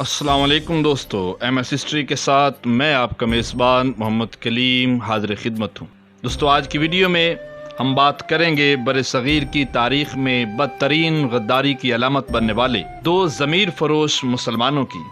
अस्सलाम वालेकुम दोस्तों, MS हिस्ट्री के साथ मैं आपका मेज़बान मोहम्मद कलीम हाज़िर खिदमत हूँ। दोस्तों, आज की वीडियो में हम बात करेंगे बरसग़ीर की तारीख़ में बदतरीन गद्दारी की अलामत बनने वाले दो ज़मीर फरोश मुसलमानों की,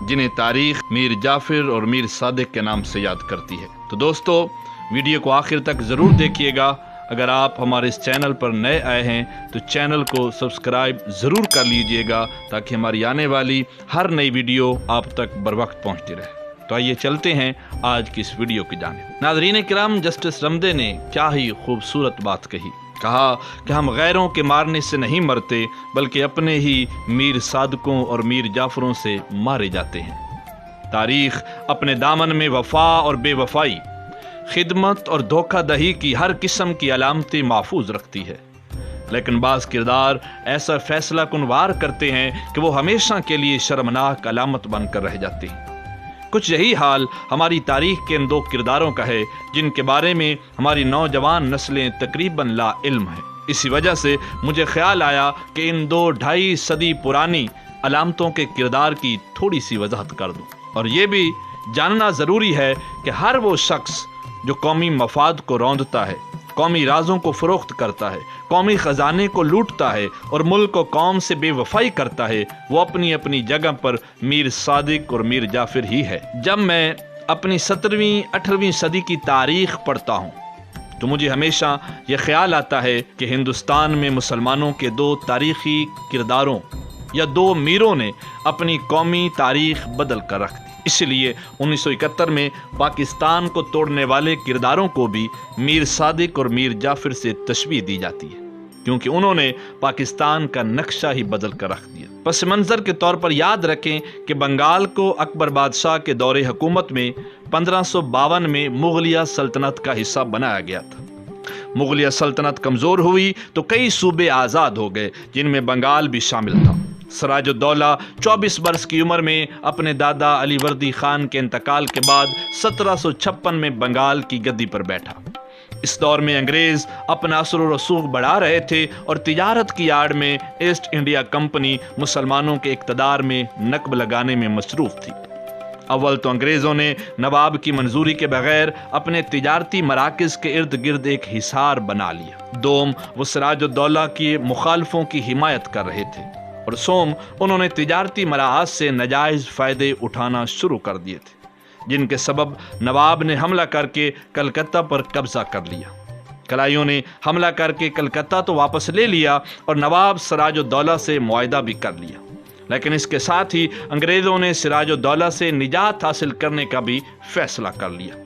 जिन्हें तारीख़ मीर जाफ़िर और मीर सादिक के नाम से याद करती है। तो दोस्तों, वीडियो को आखिर तक ज़रूर देखिएगा। अगर आप हमारे इस चैनल पर नए आए हैं तो चैनल को सब्सक्राइब ज़रूर कर लीजिएगा, ताकि हमारी आने वाली हर नई वीडियो आप तक बर वक्त पहुँचती रहे। तो आइए चलते हैं आज की इस वीडियो की जानिब। नाज़रीन किराम, जस्टिस रमदे ने क्या ही खूबसूरत बात कही। कहा कि हम गैरों के मारने से नहीं मरते, बल्कि अपने ही मीर सादकों और मीर जाफरों से मारे जाते हैं। तारीख़ अपने दामन में वफा और बेवफाई, खिदमत और धोखाधही की हर किस्म की अलामतें महफूज रखती है, लेकिन बाज़ किरदार ऐसा फैसला कुनवार करते हैं कि वो हमेशा के लिए शर्मनाक अलामत बनकर रह जाते हैं। कुछ यही हाल हमारी तारीख़ के इन दो किरदारों का है, जिनके बारे में हमारी नौजवान नस्लें तकरीबन ला इल्म है। इसी वजह से मुझे ख्याल आया कि इन दो ढाई सदी पुरानी अलामतों के किरदार की थोड़ी सी वजाहत कर दूँ। और ये भी जानना ज़रूरी है कि हर वो शख्स जो कौमी मफाद को रौंदता है, कौमी राजों को फ़रोख्त करता है, कौमी ख़जाने को लूटता है और मुल्क और कौम से बेवफाई करता है, वो अपनी अपनी जगह पर मीर सादिक और मीर जाफ़िर ही है। जब मैं अपनी 17वीं 18वीं सदी की तारीख़ पढ़ता हूँ तो मुझे हमेशा ये ख्याल आता है कि हिंदुस्तान में मुसलमानों के दो तारीख़ी किरदारों या दो मीरों ने अपनी कौमी तारीख़ बदल कर रख दी। इसलिए 1971 में पाकिस्तान को तोड़ने वाले किरदारों को भी मीर सादिक और मीर जाफ़िर से तशबीह दी जाती है, क्योंकि उन्होंने पाकिस्तान का नक्शा ही बदल कर रख दिया। पस मंज़र के तौर पर याद रखें कि बंगाल को अकबर बादशाह के दौरे हुकूमत में 1552 में मुग़लिया सल्तनत का हिस्सा बनाया गया था। मुग़लिया सल्तनत कमज़ोर हुई तो कई सूबे आज़ाद हो गए, जिनमें बंगाल भी शामिल था। सिराजुद्दौला 24 वर्ष की उम्र में अपने दादा अलीवर्दी खान के इंतकाल के बाद 1756 में बंगाल की गद्दी पर बैठा। इस दौर में अंग्रेज़ अपना असर व रसूख बढ़ा रहे थे और तिजारत की आड़ में ईस्ट इंडिया कंपनी मुसलमानों के इक़्तिदार में नक़ब लगाने में मसरूफ़ थी। अव्वल तो अंग्रेज़ों ने नवाब की मंजूरी के बगैर अपने तिजारती मराकज़ के इर्द गिर्द एक हिसार बना लिया। दोम, वो सिराजुद्दौला के मुखालफों की हिमायत कर रहे थे, और सोम, उन्होंने तिजारती मराहज़ से नाजायज़ फ़ायदे उठाना शुरू कर दिए थे, जिनके सबब नवाब ने हमला करके कलकत्ता पर कब्ज़ा कर लिया। कलाइयों ने हमला करके कलकत्ता तो वापस ले लिया और नवाब सिराजुद्दौला से मुआहदा भी कर लिया, लेकिन इसके साथ ही अंग्रेज़ों ने सिराजुद्दौला से निजात हासिल करने का भी फ़ैसला कर लिया।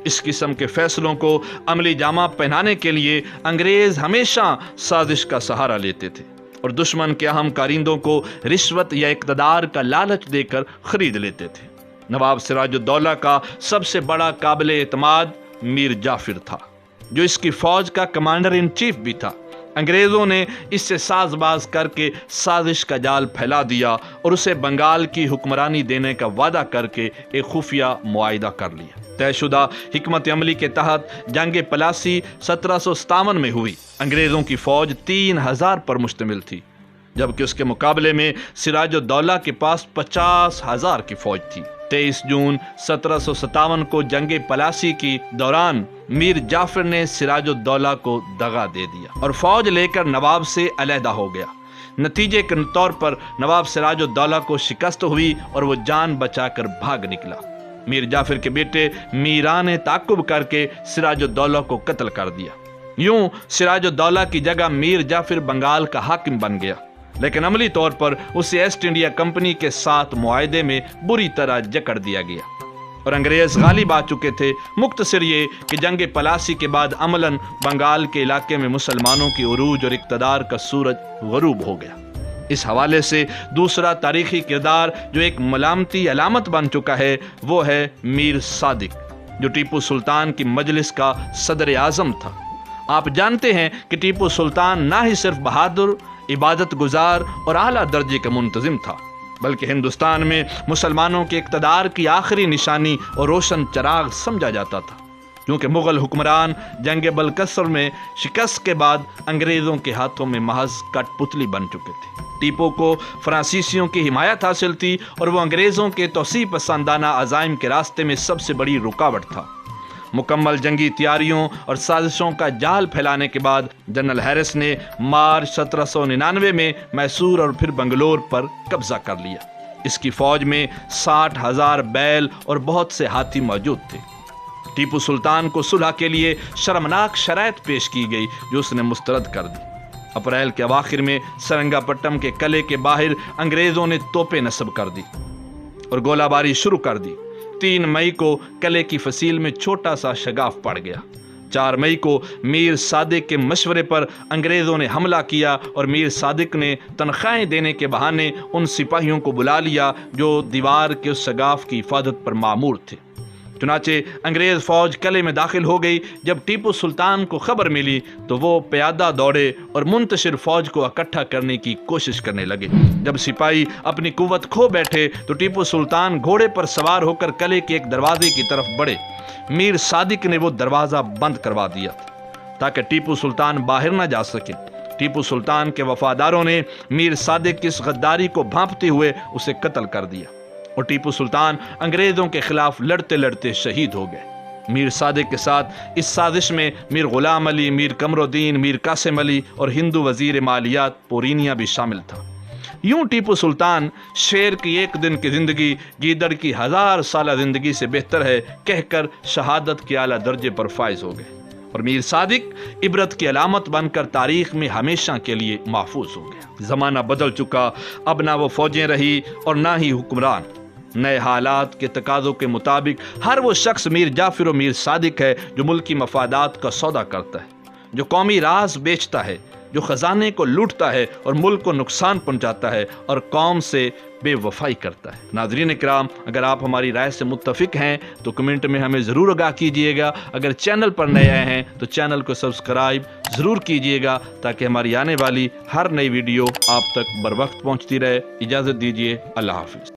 इस किस्म के फ़ैसलों को अमली जामा पहनाने के लिए अंग्रेज़ हमेशा साजिश का सहारा लेते थे और दुश्मन के अहम कारिंदों को रिश्वत या इक़्तिदार का लालच देकर ख़रीद लेते थे। नवाब सिराजुद्दौला का सबसे बड़ा काबिल एतमाद मीर जाफ़िर था, जो इसकी फ़ौज का कमांडर इन चीफ भी था। अंग्रेज़ों ने इससे साजबाज करके साजिश का जाल फैला दिया और उसे बंगाल की हुक्मरानी देने का वादा करके एक खुफिया मुआहिदा कर लिया। तयशुदा हिकमत अमली के तहत जंग पलासी 1757 में हुई। अंग्रेज़ों की फ़ौज 3000 पर मुश्तमिल थी, जबकि उसके मुकाबले में सिराजुद्दौला के पास 50,000 की फ़ौज थी। 23 जून 1757 को जंग पलासी की दौरान मीर जाफ़िर ने सिराजुद्दौला को दगा दे दिया और फ़ौज लेकर नवाब से अलहदा हो गया। नतीजे के तौर पर नवाब सिराजुद्दौला को शिकस्त हुई और वो जान बचाकर भाग निकला। मीर जाफ़िर के बेटे मीरान ने ताक़ुब करके सिराजुद्दौला को कत्ल कर दिया। यूं सिराजुद्दौला की जगह मीर जाफ़िर बंगाल का हाकिम बन गया, लेकिन अमली तौर पर उसे ईस्ट इंडिया कंपनी के साथ मुआहदे में बुरी तरह जकड़ दिया गया और अंग्रेज़ गालिब आ चुके थे। मुख्तसर ये कि जंग पलासी के बाद अमलन बंगाल के इलाके में मुसलमानों की उरूज और इक़्तिदार का सूरज गरूब हो गया। इस हवाले से दूसरा तारीख़ी किरदार जो एक मलामती अलामत बन चुका है, वो है मीर सादिक, जो टीपू सुल्तान की मजलिस का सदर आज़म था। आप जानते हैं कि टीपू सुल्तान ना ही सिर्फ बहादुर, इबादत गुजार और आला दर्जे का मुंतज़िम था, बल्कि हिंदुस्तान में मुसलमानों के इक़्तिदार की आखिरी निशानी और रोशन चराग समझा जाता था। کیونکہ مغل حکمران جنگ بلکسر میں شکست کے بعد انگریزوں کے ہاتھوں میں محض کٹ پتلی بن چکے تھے۔ ٹیپو کو فرانسیسیوں کی حمایت حاصل تھی اور وہ انگریزوں کے توسیع پسندانہ عزائم کے راستے میں سب سے بڑی رکاوٹ تھا۔ مکمل جنگی تیاریوں اور سازشوں کا جال پھیلانے کے بعد جنرل ہیرس نے مارچ 1799 میں میسور اور پھر بنگلور پر قبضہ کر لیا۔ اس کی فوج میں 60,000 بیل اور بہت سے ہاتھی موجود تھے۔ ٹیپو سلطان کو صلح کے لیے شرمناک شرائط پیش کی گئی جو اس نے مسترد کر دی۔ اپریل کے اواخر میں سرنگا پٹم کے قلعے کے باہر انگریزوں نے توپیں نصب کر دی اور گولہ باری شروع کر دی۔ 3 مئی کو قلعے کی فصیل میں چھوٹا سا شگاف پڑ گیا۔ 4 مئی کو میر صادق کے مشورے پر انگریزوں نے حملہ کیا اور میر صادق نے تنخواہیں دینے کے بہانے ان سپاہیوں کو بلا لیا جو دیوار کے اس شگاف کی حفاظت پر مامور تھے۔ چنانچہ انگریز فوج قلعے میں داخل ہو گئی۔ جب ٹیپو سلطان کو خبر ملی تو وہ پیادہ دوڑے اور منتشر فوج کو اکٹھا کرنے کی کوشش کرنے لگے۔ جب سپاہی اپنی قوت کھو بیٹھے تو ٹیپو سلطان گھوڑے پر سوار ہو کر قلعے کے ایک دروازے کی طرف بڑھے۔ میر صادق نے وہ دروازہ بند کروا دیا تاکہ ٹیپو سلطان باہر نہ جا سکے۔ ٹیپو سلطان کے وفاداروں نے میر صادق کی اس غداری کو بھانپتے ہوئے اسے قتل کر دیا اور ٹیپو سلطان انگریزوں کے خلاف لڑتے لڑتے شہید ہو گئے۔ میر صادق کے ساتھ اس سازش میں میر غلام علی، میر قمر الدین، میر قاسم علی اور ہندو وزیر مالیات پورینیا بھی شامل تھا۔ یوں ٹیپو سلطان شیر کی 1 دن کی زندگی گیدڑ کی 1000 سالہ زندگی سے بہتر ہے کہہ کر شہادت کے اعلیٰ درجے پر فائز ہو گئے اور میر صادق عبرت کی علامت بن کر تاریخ میں ہمیشہ کے لیے محفوظ ہو گیا۔ زمانہ بدل چکا، اب نہ وہ فوجیں رہی اور نہ ہی حکمران۔ نئے حالات کے تقاضوں کے مطابق ہر وہ شخص میر جعفر و میر صادق ہے جو ملکی مفادات کا سودا کرتا ہے، جو قومی راز بیچتا ہے، جو خزانے کو لوٹتا ہے اور ملک کو نقصان پہنچاتا ہے اور قوم سے بے وفائی کرتا ہے۔ ناظرین کرام، اگر آپ ہماری رائے سے متفق ہیں تو کمنٹ میں ہمیں ضرور آگاہ کیجئے گا۔ اگر چینل پر نئے آئے ہیں تو چینل کو سبسکرائب ضرور کیجئے گا تاکہ ہماری آنے والی ہر نئی ویڈیو آپ تک بر وقت پہنچتی رہے۔ اجازت دیجئے، اللہ حافظ۔